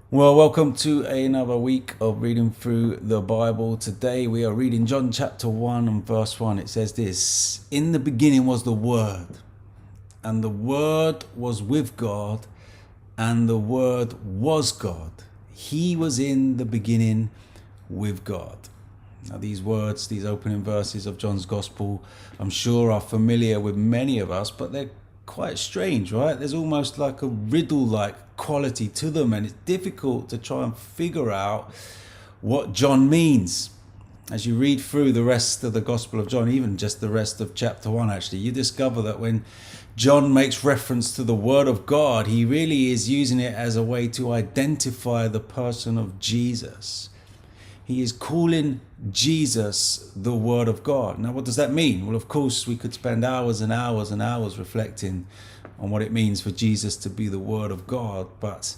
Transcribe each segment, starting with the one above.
Well, welcome to another week of reading through the Bible. Today we are reading John chapter 1 and verse 1. It says this: "In the beginning was the Word, and the Word was with God, and the Word was God. He was in the beginning with God." Now these words, these opening verses of John's Gospel, I'm sure are familiar with many of us, but they're quite strange, right? There's almost like a riddle-like quality to them, and it's difficult to try and figure out what John means. As you read through the rest of the Gospel of John, even just the rest of chapter 1 actually, you discover that when John makes reference to the Word of God, he really is using it as a way to identify the person of Jesus. He is calling Jesus the Word of God. Now, what does that mean? Well, of course, we could spend hours and hours and hours reflecting on what it means for Jesus to be the Word of God. But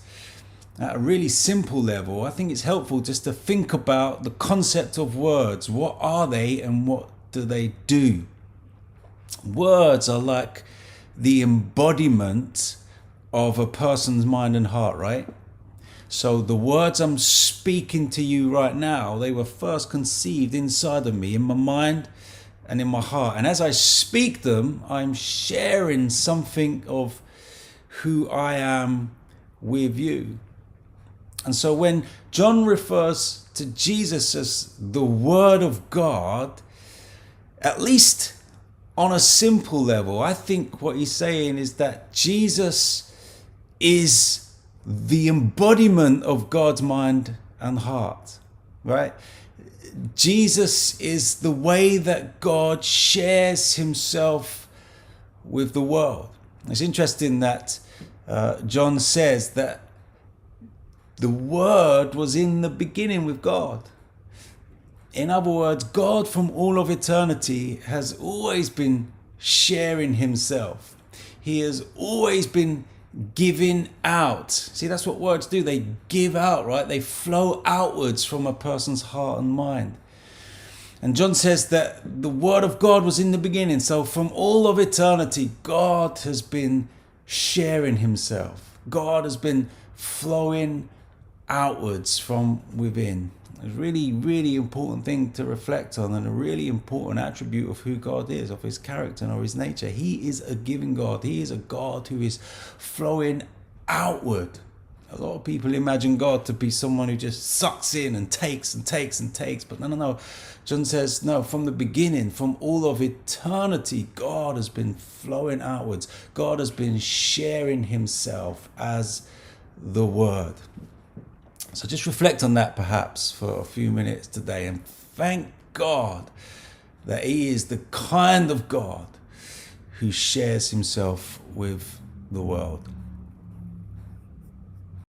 at a really simple level, I think it's helpful just to think about the concept of words. What are they and what do they do? Words are like the embodiment of a person's mind and heart, right? So the words I'm speaking to you right now, they were first conceived inside of me, in my mind and in my heart. And as I speak them, I'm sharing something of who I am with you. And so when John refers to Jesus as the Word of God, at least on a simple level, I think what he's saying is that Jesus is the embodiment of God's mind and heart, right? Jesus is the way that God shares himself with the world. It's interesting that John says that the Word was in the beginning with God. In other words, God from all of eternity has always been sharing himself. He has always been giving out. See, that's what words do. They give out, right? They flow outwards from a person's heart and mind. And John says that the Word of God was in the beginning. So from all of eternity, God has been sharing himself. God has been flowing outwards from within. A really, really important thing to reflect on, and a really important attribute of who God is, of his character and of his nature. He is a giving God. He is a God who is flowing outward. A lot of people imagine God to be someone who just sucks in and takes and takes and takes. But no. John says, no, from the beginning, from all of eternity, God has been flowing outwards. God has been sharing himself as the Word. So just reflect on that perhaps for a few minutes today, and thank God that he is the kind of God who shares himself with the world.